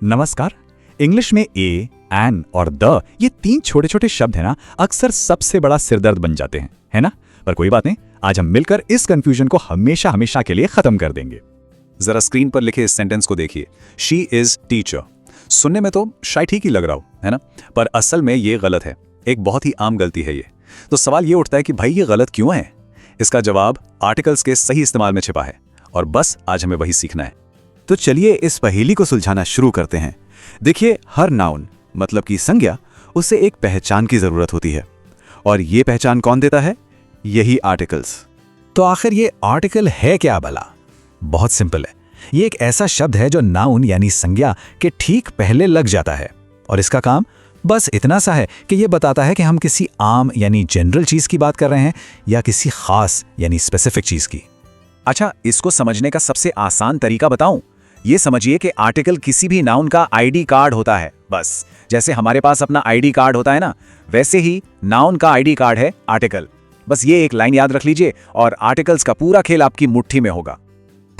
नमस्कार। इंग्लिश में ए, एन और द ये तीन छोटे छोटे शब्द है ना, अक्सर सबसे बड़ा सिरदर्द बन जाते हैं, है ना। पर कोई बात नहीं, आज हम मिलकर इस कंफ्यूजन को हमेशा हमेशा के लिए खत्म कर देंगे। जरा स्क्रीन पर लिखे इस सेंटेंस को देखिए, शी इज टीचर। सुनने में तो शायद ठीक ही लग रहा हो, है ना, पर असल में ये गलत है। एक बहुत ही आम गलती है ये। तो सवाल ये उठता है कि भाई ये गलत क्यों है। इसका जवाब आर्टिकल्स के सही इस्तेमाल में छिपा है, और बस आज हमें वही सीखना है। तो चलिए इस पहेली को सुलझाना शुरू करते हैं। देखिए, हर नाउन मतलब कि संज्ञा, उसे एक पहचान की जरूरत होती है, और ये पहचान कौन देता है? यही आर्टिकल्स। तो आखिर ये आर्टिकल है क्या भला? बहुत सिंपल है। ये एक ऐसा शब्द है जो नाउन यानी संज्ञा के ठीक पहले लग जाता है, और इसका काम बस इतना सा है कि ये बताता है कि हम किसी आम यानी जनरल चीज की बात कर रहे हैं या किसी खास यानी स्पेसिफिक चीज की। अच्छा, इसको समझने का सबसे आसान तरीका बताऊं? ये समझिए कि आर्टिकल किसी भी नाउन का आईडी कार्ड होता है। बस जैसे हमारे पास अपना आईडी कार्ड होता है ना, वैसे ही नाउन का आईडी कार्ड है आर्टिकल। बस ये एक लाइन याद रख लीजिए और आर्टिकल्स का पूरा खेल आपकी मुट्ठी में होगा।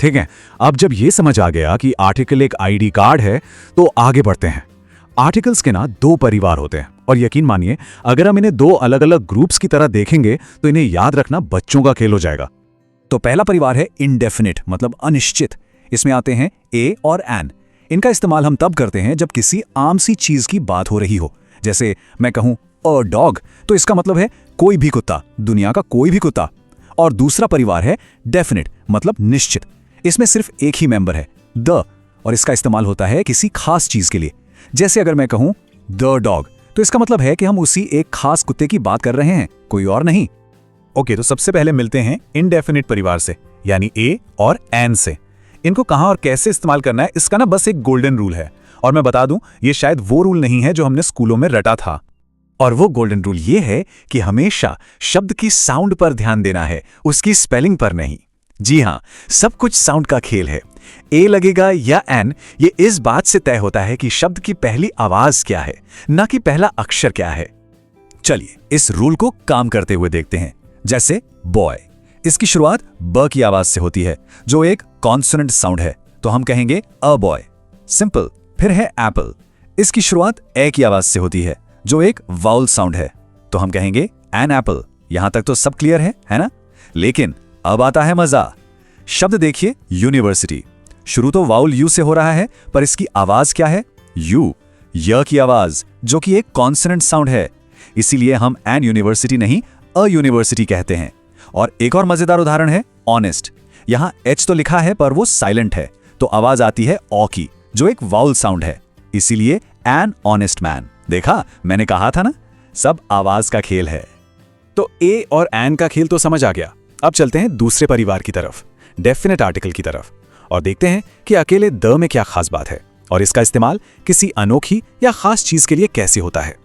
ठीक है, अब जब ये समझ आ गया कि आर्टिकल एक आईडी कार्ड है, तो आगे बढ़ते हैं। आर्टिकल्स के ना दो परिवार होते हैं, और यकीन मानिए अगर हम इन्हें दो अलग अलग ग्रुप्स की तरह देखेंगे तो इन्हें याद रखना बच्चों का खेल हो जाएगा। तो पहला परिवार है इंडेफिनिट मतलब अनिश्चित। इसमें आते हैं ए और एन। इनका इस्तेमाल हम तब करते हैं जब किसी आम सी चीज की बात हो रही हो। जैसे मैं कहूं अ डॉग, तो इसका मतलब है कोई भी कुत्ता, दुनिया का कोई भी कुत्ता। और दूसरा परिवार है डेफिनिट मतलब निश्चित। इसमें सिर्फ एक ही मेंबर है, द, और इसका इस्तेमाल होता है किसी खास चीज के लिए। जैसे अगर मैं कहूं द डॉग, तो इसका मतलब है कि हम उसी एक खास कुत्ते की बात कर रहे हैं, कोई और नहीं। ओके, तो सबसे पहले मिलते हैं इनडेफिनिट परिवार से, यानी ए और एन से। इनको कहां और कैसे इस्तेमाल करना है, इसका ना बस एक गोल्डन रूल है। और मैं बता दूं, ये शायद वो रूल नहीं है जो हमने स्कूलों में रटा था। और वो गोल्डन रूल ये है कि हमेशा शब्द की साउंड पर ध्यान देना है, उसकी स्पेलिंग पर नहीं। जी हां, सब कुछ साउंड का खेल है। ए लगेगा या एन, ये इस बात से तय होता है कि शब्द की पहली आवाज क्या है, ना कि पहला अक्षर क्या है। चलिए इस रूल को काम करते हुए देखते हैं। जैसे बॉय, इसकी शुरुआत ब की आवाज से होती है जो एक कॉन्सोनेंट साउंड है, तो हम कहेंगे अ बॉय। सिंपल। फिर है एप्पल, इसकी शुरुआत ए की आवाज से होती है जो एक वाउल साउंड है, तो हम कहेंगे एन एप्पल। यहां तक तो सब क्लियर है ना? लेकिन अब आता है मजा। शब्द देखिए यूनिवर्सिटी, शुरू तो वाउल यू से हो रहा है, पर इसकी आवाज क्या है? यू, य की आवाज, जो कि एक कॉन्सोनेंट साउंड है। इसीलिए हम एन यूनिवर्सिटी नहीं अ यूनिवर्सिटी कहते हैं। और एक और मजेदार उदाहरण है ऑनेस्ट। यहां एच तो लिखा है पर वो साइलेंट है, तो आवाज आती है ऑ की, जो एक वाउल साउंड है। इसीलिए एन ऑनेस्ट मैन। देखा, मैंने कहा था ना, सब आवाज का खेल है। तो ए और एन का खेल तो समझ आ गया। अब चलते हैं दूसरे परिवार की तरफ, डेफिनेट आर्टिकल की तरफ, और देखते हैं कि अकेले द में क्या खास बात है और इसका इस्तेमाल किसी अनोखी या खास चीज के लिए कैसे होता है।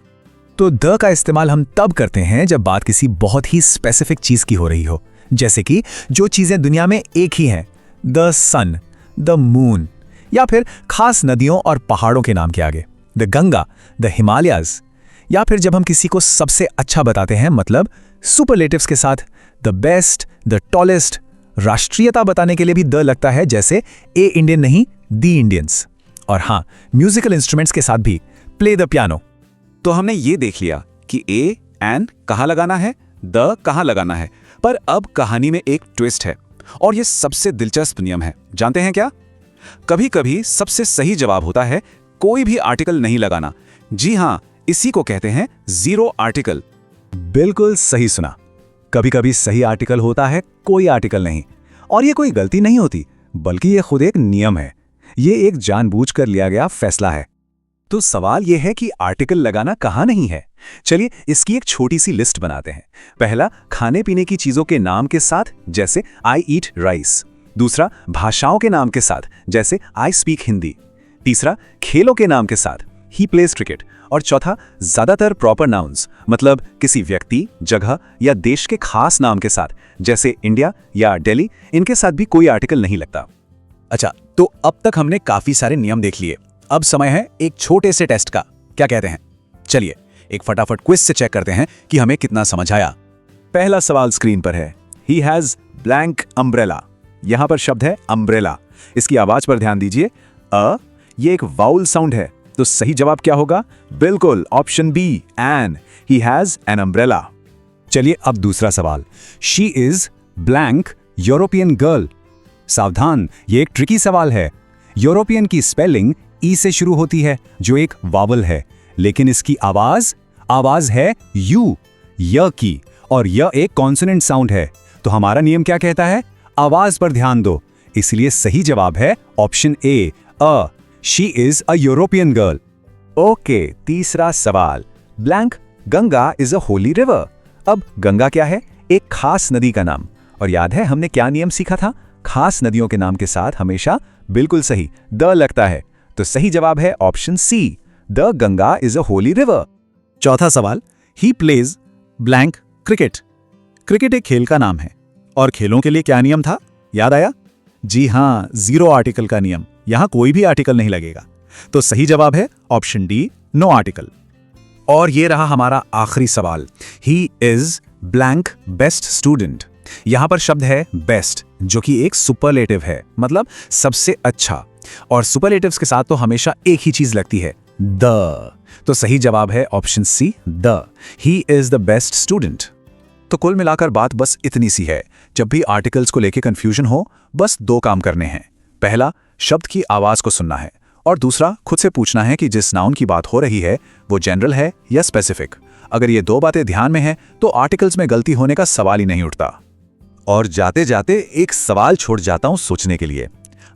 तो द का इस्तेमाल हम तब करते हैं जब बात किसी बहुत ही स्पेसिफिक चीज की हो रही हो, जैसे कि जो चीजें दुनिया में एक ही हैं, द सन, द मून, या फिर खास नदियों और पहाड़ों के नाम के आगे, द गंगा, द हिमालयाज। या फिर जब हम किसी को सबसे अच्छा बताते हैं, मतलब सुपरलेटिव्स के साथ, द बेस्ट, द टॉलेस्ट। राष्ट्रीयता बताने के लिए भी द लगता है, जैसे ए इंडियन नहीं दी इंडियंस। और हां, म्यूजिकल इंस्ट्रूमेंट्स के साथ भी, प्ले द पियानो। तो हमने ये देख लिया कि ए एन कहां लगाना है, द कहां लगाना है। पर अब कहानी में एक ट्विस्ट है, और ये सबसे दिलचस्प नियम है। जानते हैं क्या? कभी कभी सबसे सही जवाब होता है कोई भी आर्टिकल नहीं लगाना। जी हां, इसी को कहते हैं जीरो आर्टिकल। बिल्कुल सही सुना। कभी कभी सही आर्टिकल होता है, कोई आर्टिकल नहीं। और ये कोई गलती नहीं होती, बल्कि ये खुद एक नियम है। ये एक जानबूझकर लिया गया फैसला है। तो सवाल यह है कि आर्टिकल लगाना कहां नहीं है। चलिए इसकी एक छोटी सी लिस्ट बनाते हैं। पहला, खाने पीने की चीजों के नाम के साथ, जैसे आई ईट राइस। दूसरा, भाषाओं के नाम के साथ, जैसे आई स्पीक हिंदी। तीसरा, खेलों के नाम के साथ, ही प्लेज क्रिकेट। और चौथा, ज्यादातर प्रॉपर नाउन्स, मतलब किसी व्यक्ति, जगह या देश के खास नाम के साथ, जैसे इंडिया या दिल्ली, इनके साथ भी कोई आर्टिकल नहीं लगता। अच्छा, तो अब तक हमने काफी सारे नियम देख लिए। अब समय है एक छोटे से टेस्ट का। क्या कहते हैं? चलिए एक फटाफट क्विज से चेक करते हैं कि हमें कितना समझ आया। पहला सवाल स्क्रीन पर है, ही हैज ब्लैंक अम्ब्रेला। यहां पर शब्द है अम्ब्रेला। इसकी आवाज पर ध्यान दीजिए, अ ये एक वाउल साउंड है, तो सही जवाब क्या होगा? बिल्कुल option B, an. He has an umbrella. चलिए अब दूसरा सवाल। She is blank European girl. सावधान, ये एक ट्रिकी सवाल है। यूरोपियन की स्पेलिंग ई से शुरू होती है, जो एक वावल है, लेकिन इसकी आवाज है यू, य की, और य एक कॉन्सोनेंट साउंड है। तो हमारा नियम क्या कहता है? आवाज पर ध्यान दो। इसलिए सही जवाब है option A, a. She is a European girl. Okay, तीसरा सवाल। Blank Ganga is a holy river. अब गंगा क्या है? एक खास नदी का नाम। और याद है हमने क्या नियम सीखा था? खास नदियों के नाम के साथ हमेशा बिल्कुल सही द लगता है। तो सही जवाब है option C, the Ganga is a holy river. चौथा सवाल। He plays blank cricket. Cricket एक खेल का नाम है, और खेलों के लिए क्या नियम था? याद आया? जी हां, 0 आर्टिकल का नियम। यहां कोई भी आर्टिकल नहीं लगेगा। तो सही जवाब है ऑप्शन डी, नो आर्टिकल। और ये रहा हमारा आखिरी सवाल। He is blank best student. यहां पर शब्द है बेस्ट, जो कि एक सुपरलेटिव है, मतलब सबसे अच्छा। और सुपरलेटिव्स के साथ तो हमेशा एक ही चीज लगती है, द। तो सही जवाब है option C, the. He is the best student. तो कुल मिलाकर बात बस इतनी सी है। जब भी आर्टिकल्स को लेकर कंफ्यूजन हो, बस 2 काम करने हैं। पहला, शब्द की आवाज को सुनना है, और दूसरा, खुद से पूछना है कि जिस नाउन की बात हो रही है वो जनरल है या स्पेसिफिक। अगर ये 2 बातें ध्यान में हैं तो आर्टिकल्स में गलती होने का सवाल ही नहीं उठता। और जाते जाते एक सवाल छोड़ जाता हूं सोचने के लिए।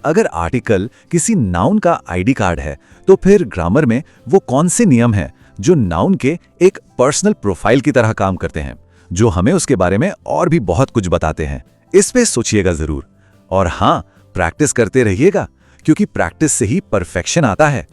अगर आर्टिकल किसी नाउन का आईडी कार्ड है, तो फिर ग्रामर में वो कौन से नियम हैं जो नाउन के एक पर्सनल प्रोफाइल की तरह काम करते हैं, जो हमें उसके बारे में और भी बहुत कुछ बताते हैं? इस पे सोचिएगा जरूर। और हां, प्रैक्टिस करते रहिएगा, क्योंकि प्रैक्टिस से ही परफेक्शन आता है।